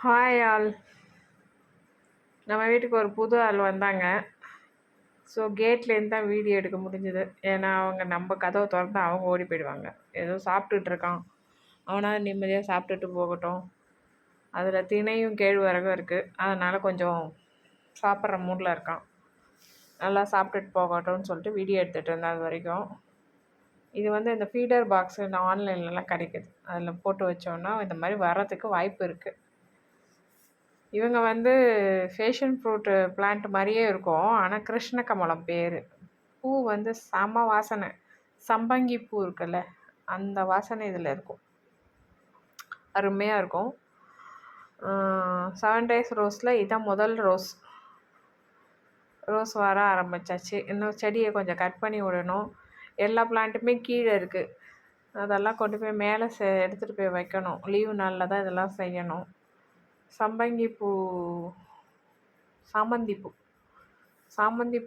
Hi all. நம்ம வீட்டுக்கு ஒரு புது ஆள் வந்தாங்க. ஸோ கேட்லேருந்து தான் வீடியோ எடுக்க முடிஞ்சுது. ஏன்னா அவங்க நம்ம கதவை திறந்து அவங்க ஓடி போயிடுவாங்க. ஏதோ சாப்பிட்டுட்டு இருக்கான், அவனால் நிம்மதியாக சாப்பிட்டுட்டு போகட்டும். அதில் திணையும் கேழ்வரகும் இருக்குது, அதனால் கொஞ்சம் சாப்பிட்ற மூடில் இருக்கான். நல்லா சாப்பிட்டுட்டு போகட்டும்னு சொல்லிட்டு வீடியோ எடுத்துகிட்டு இருந்தேன் அது வரைக்கும். இது வந்து இந்த ஃபீடர் பாக்ஸு இந்த ஆன்லைன்லலாம் கிடைக்குது. அதில் போட்டு வச்சோன்னா இந்த மாதிரி வர்றதுக்கு வாய்ப்பு இருக்குது. இவங்க வந்து ஃபேஷன் ஃப்ரூட்டு பிளான்ட் மாதிரியே இருக்கும். ஆனால் கிருஷ்ண கமலம் பேர். பூ வந்து செம வாசனை. சம்பங்கி பூ இருக்குல்ல, அந்த வாசனை இதில் இருக்கும். அருமையாக இருக்கும். 7 days ரோஸில் இதான் முதல் ரோஸ். ரோஸ் வர ஆரம்பித்தாச்சு. இன்னும் செடியை கொஞ்சம் கட் பண்ணி விடணும். எல்லா பிளான்ட்டுமே கீழே இருக்குது. அதெல்லாம் கொண்டு போய் மேலே எடுத்துகிட்டு போய் வைக்கணும். லீவு நாளில் தான் இதெல்லாம் செய்யணும். சம்பங்கி பூ, சாமந்தி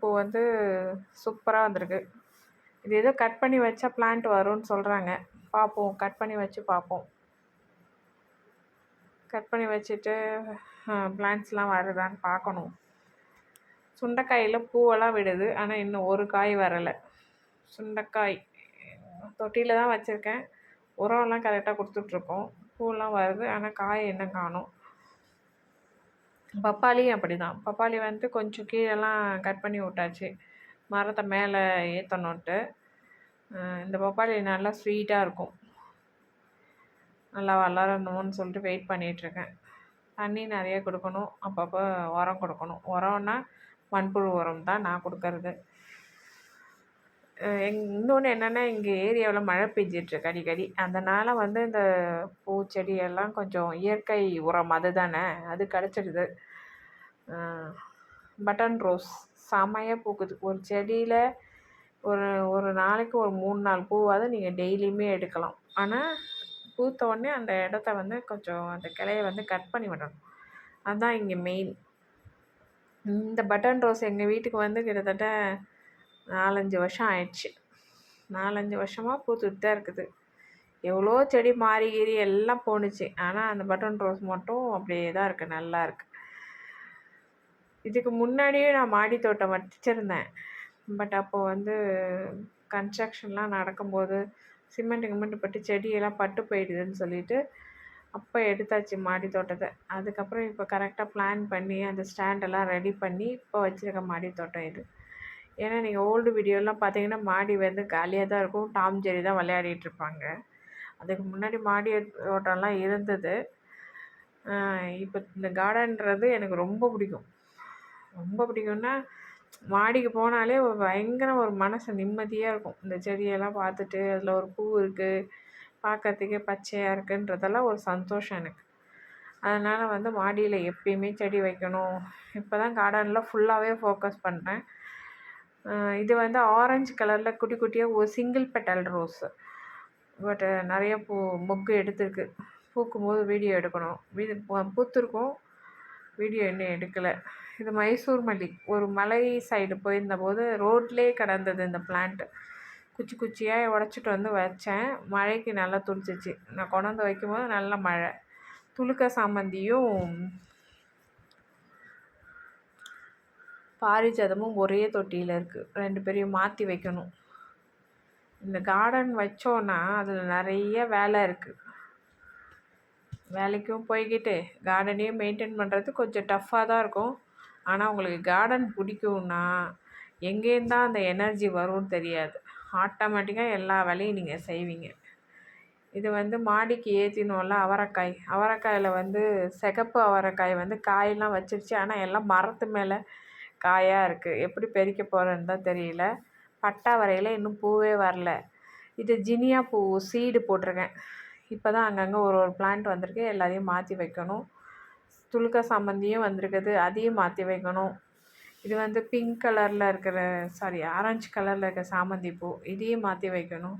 பூ வந்து சூப்பராக வந்திருக்கு. இது ஏதோ கட் பண்ணி வச்சா பிளான்ட் வரும்னு சொல்கிறாங்க. பார்ப்போம், கட் பண்ணி வச்சு பார்ப்போம். கட் பண்ணி வச்சுட்டு பிளான்ட்ஸ்லாம் வருதான்னு பார்க்கணும். சுண்டைக்காயில் பூவெல்லாம் விடுது, ஆனால் இன்னும் ஒரு காய் வரலை. சுண்டைக்காய் தொட்டியில் தான் வச்சுருக்கேன். உரம்லாம் கரெக்டாக கொடுத்துட்ருக்கோம். பூவெல்லாம் வருது, ஆனால் காய் இன்னும் காணும். பப்பாளியும் அப்படி தான். பப்பாளி வந்து கொஞ்சம் கீழெல்லாம் கட் பண்ணி விட்டாச்சு, மரத்தை மேலே ஏற்றணுன்ட்டு. இந்த பப்பாளி நல்லா ஸ்வீட்டாக இருக்கும். நல்லா வளரணும்னு சொல்லிட்டு வெயிட் பண்ணிகிட்ருக்கேன். தண்ணி நிறைய கொடுக்கணும், அப்பப்போ உரம் கொடுக்கணும். உரம்னா மண்புழு உரம் தான் நான் கொடுக்கறது. இன்னொன்று என்னென்னா, இங்கே ஏரியாவில் மழை பெஞ்சிட்ருக்கு அடிக்கடி. அதனால் வந்து இந்த பூச்செடியெல்லாம் கொஞ்சம் இயற்கை உரம் அது தானே, அது கிடச்சிடுது. பட்டன் ரோஸ் செமையாக பூக்குது. ஒரு செடியில் ஒரு ஒரு நாளைக்கு ஒரு 3-4 பூவாவது நீங்கள் டெய்லியுமே எடுக்கலாம். ஆனால் பூத்த உடனே அந்த இடத்த வந்து கொஞ்சம் அந்த கிளையை வந்து கட் பண்ணி விடணும். அதுதான் இங்கே மெயின். இந்த பட்டன் ரோஸ் எங்கள் வீட்டுக்கு வந்து கிட்டத்தட்ட 4-5 வருஷம் ஆயிடுச்சு. 4-5 வருஷமாக பூத்துட்டு தான் இருக்குது. எவ்வளோ செடி மாறிகிரி எல்லாம் போணுச்சு, ஆனால் அந்த பட்டன் ரோஸ் மட்டும் அப்படியே தான் இருக்குது, நல்லா இருக்குது. இதுக்கு முன்னாடியே நான் மாடி தோட்டம் வச்சிருந்தேன். பட் அப்போது வந்து கன்ஸ்ட்ரக்ஷன்லாம் நடக்கும்போது சிமெண்ட் பட்டு செடியெல்லாம் பட்டு போயிடுதுன்னு சொல்லிட்டு அப்போ எடுத்தாச்சு மாடி தோட்டத்தை. அதுக்கப்புறம் இப்போ கரெக்டாக பிளான் பண்ணி அந்த ஸ்டாண்டெல்லாம் ரெடி பண்ணி இப்போ வச்சுருக்க மாடி தோட்டம் இது. ஏன்னா நீங்கள் ஓல்டு வீடியோலாம் பார்த்தீங்கன்னா மாடி வந்து காலியாக தான் இருக்கும், டாம் ஜெரி தான் விளையாடிட்டுருப்பாங்க. அதுக்கு முன்னாடி மாடி தோட்டம்லாம் இருந்தது. இப்போ இந்த கார்டன்றது எனக்கு ரொம்ப பிடிக்கும். ரொம்ப பிடிக்கும்னா, மாடிக்கு போனாலே பயங்கர ஒரு மனசு நிம்மதியாக இருக்கும். இந்த செடியெல்லாம் பார்த்துட்டு அதில் ஒரு பூ இருக்குது, பார்க்கறதுக்கே பச்சையாக இருக்குன்றதெல்லாம் ஒரு சந்தோஷம் எனக்கு. அதனால் வந்து மாடியில் எப்பயுமே செடி வைக்கணும். இப்போ தான் கார்டனில் ஃபுல்லாகவே ஃபோக்கஸ் பண்ணுறேன். இது வந்து ஆரஞ்சு கலரில் குட்டி குட்டியாக ஒரு சிங்கிள் பெட்டல் ரோஸு. பட் நிறைய மொக்கு எடுத்துருக்கு. பூக்கும்போது வீடியோ எடுக்கணும். பூத்துருக்கும், வீடியோ இன்னும் எடுக்கலை. இது மைசூர் மல்லி. ஒரு மலை சைடு போயிருந்தபோது ரோட்லேயே கிடந்தது இந்த பிளான்ட்டு. குச்சி குச்சியாக உடச்சிட்டு வந்து வச்சேன். மழைக்கு நல்லா துளிச்சிச்சு. நான் கொண்டாந்து வைக்கும்போது நல்ல மழை. துளுக்க சாமந்தியும் பாரிஜாதமும் ஒரே தொட்டியில் இருக்குது. 2 பேரையும் மாற்றி வைக்கணும். இந்த கார்டன் வச்சோன்னா அதில் நிறைய வேலை இருக்குது. வேலைக்கும் போய்கிட்டு கார்டனையும் மெயின்டைன் பண்ணுறது கொஞ்சம் டஃப்பாக தான் இருக்கும். ஆனால் உங்களுக்கு கார்டன் பிடிக்கும்னா எங்கேருந்து தான் அந்த எனர்ஜி வரும்னு தெரியாது. ஆட்டோமேட்டிக்காக எல்லா வேலையும் நீங்கள் செய்வீங்க. இது வந்து மாடிக்கு ஏற்றினோம்ல அவரைக்காயில் வந்து சிகப்பு அவரைக்காய் வந்து காயெல்லாம் வச்சிருச்சு, ஆனால் எல்லாம் மரத்து மேலே காயாக இருக்குது. எப்படி பறிக்க போகிறேன்னு தான் தெரியல. பட்டா வரையில் இன்னும் பூவே வரல. இது ஜினியா பூ சீடு போட்டிருக்கேன். இப்போ தான் அங்கங்கே ஒரு பிளான்ட் வந்திருக்கு, எல்லாத்தையும் மாற்றி வைக்கணும். துளுக்க சாமந்தியும் வந்திருக்குது, அதையும் மாற்றி வைக்கணும். இது வந்து பிங்க் கலரில் இருக்கிற ஆரஞ்சு கலரில் இருக்கிற சாமந்தி பூ, இதையும் மாற்றி வைக்கணும்.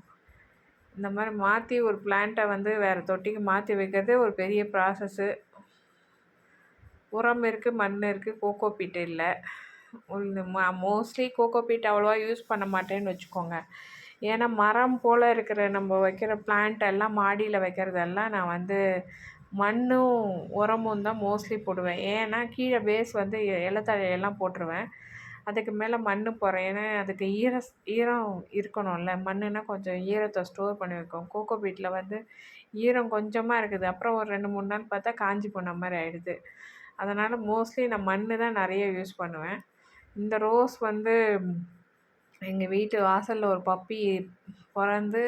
இந்த மாதிரி மாற்றி ஒரு பிளான்ட்டை வந்து வேறு தொட்டிக்கு மாற்றி வைக்கிறதே ஒரு பெரிய ப்ராசஸ்ஸு. உரம் இருக்குது, மண் இருக்குது, கோகோ பீட் இல்லை. மோஸ்ட்லி கோகோ பீட் அவ்வளோவா யூஸ் பண்ண மாட்டேன்னு வச்சுக்கோங்க. ஏன்னா மரம் போல் இருக்கிற நம்ம வைக்கிற பிளான்ட் எல்லாம் மாடியில் வைக்கிறதெல்லாம் நான் வந்து மண்ணும், உரமும் தான் மோஸ்ட்லி போடுவேன். ஏன்னா, கீழே பேஸ் வந்து இலத்தழையெல்லாம் போட்டுருவேன். அதுக்கு மேலே மண் போடுறேன். ஏன்னா, அதுக்கு ஈரம் இருக்கணும்ல. மண்ணுனா கொஞ்சம் ஈரத்த ஸ்டோர் பண்ணி வைக்கும். கோகோ பீட்டில வந்து ஈரம் கொஞ்சமா இருக்குது. அப்புறம் ஒரு 2, 3 நாள் பார்த்தா காஞ்சு போன மாரி ஆயிடுது. அதனால் மோஸ்ட்லி நான் மண்ணு தான் நெறைய யூஸ் பண்ணுவேன். இந்த ரோஸ் வந்து எங்க வீட்டு வாசல்ல ஒரு பப்பி பொறந்து,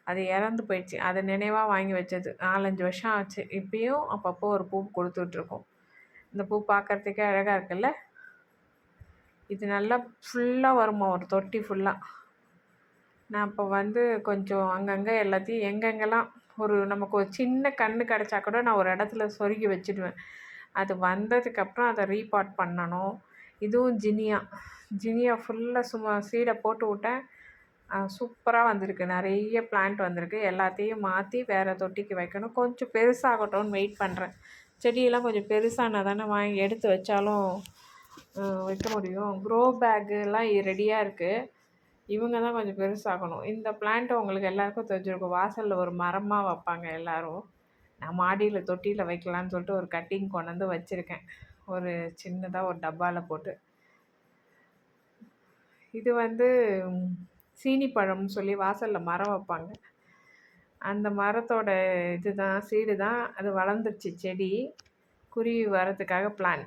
அது இறந்து போயிடுச்சு. அது நினைவா வாங்கி வச்சது. 4, 5 வருஷம் ஆச்சு. இப்பயும் அப்பப்போ ஒரு பூ குடுத்துட்ருக்கும். இந்த பூ பார்க்கறதுக்கே அழகா இருக்குல்ல? இது நல்லா ஃபுல்லா வருமா ஒரு தொட்டி ஃபுல்லா. நான் அப்போ வந்து கொஞ்சம் அங்கங்கே எல்லாத்தையும் எங்கெங்கெல்லாம் நமக்கு ஒரு சின்ன கன்று கிடச்சா கூட நான் ஒரு இடத்துல சொருகி வச்சுடுவேன். அது வந்ததுக்கப்புறம் அதை ரீபாட் பண்ணணும். இதுவும் ஜினியா. ஜினியா ஃபுல்லாக சும்மா சீடை போட்டு விட்டேன். சூப்பராக வந்திருக்கு. நிறைய பிளான்ட் வந்திருக்கு. எல்லாத்தையும் மாற்றி வேறு தொட்டிக்கு வைக்கணும். கொஞ்சம் பெருசாகட்டும்னு வெயிட் பண்ணுறேன். செடியெல்லாம் கொஞ்சம் பெருசானா தானே வாங்கி எடுத்து வச்சாலும் வைக்க முடியும். க்ரோ பேக்குலாம் ரெடியாக இருக்குது. இவங்க தான் கொஞ்சம் பெருசாகணும். இந்த பிளான்ட் உங்களுக்கு எல்லாருக்கும் தெரிஞ்சிருக்கும். வாசலில் ஒரு மரமாக வைப்பாங்க எல்லோரும். நான் மாடியில் தொட்டியில் வைக்கலான்னு சொல்லிட்டு ஒரு கட்டிங் கொண்டு வந்து வச்சுருக்கேன். ஒரு சின்னதாக ஒரு டப்பாவில் போட்டு. இது வந்து சீனி பழம்னு சொல்லி வாசலில் மரம் வைப்பாங்க. அந்த மரத்தோட இதுதான் சீடு தான். அது வளர்ந்துருச்சு செடி. குருவி வரதுக்காக பிளான்.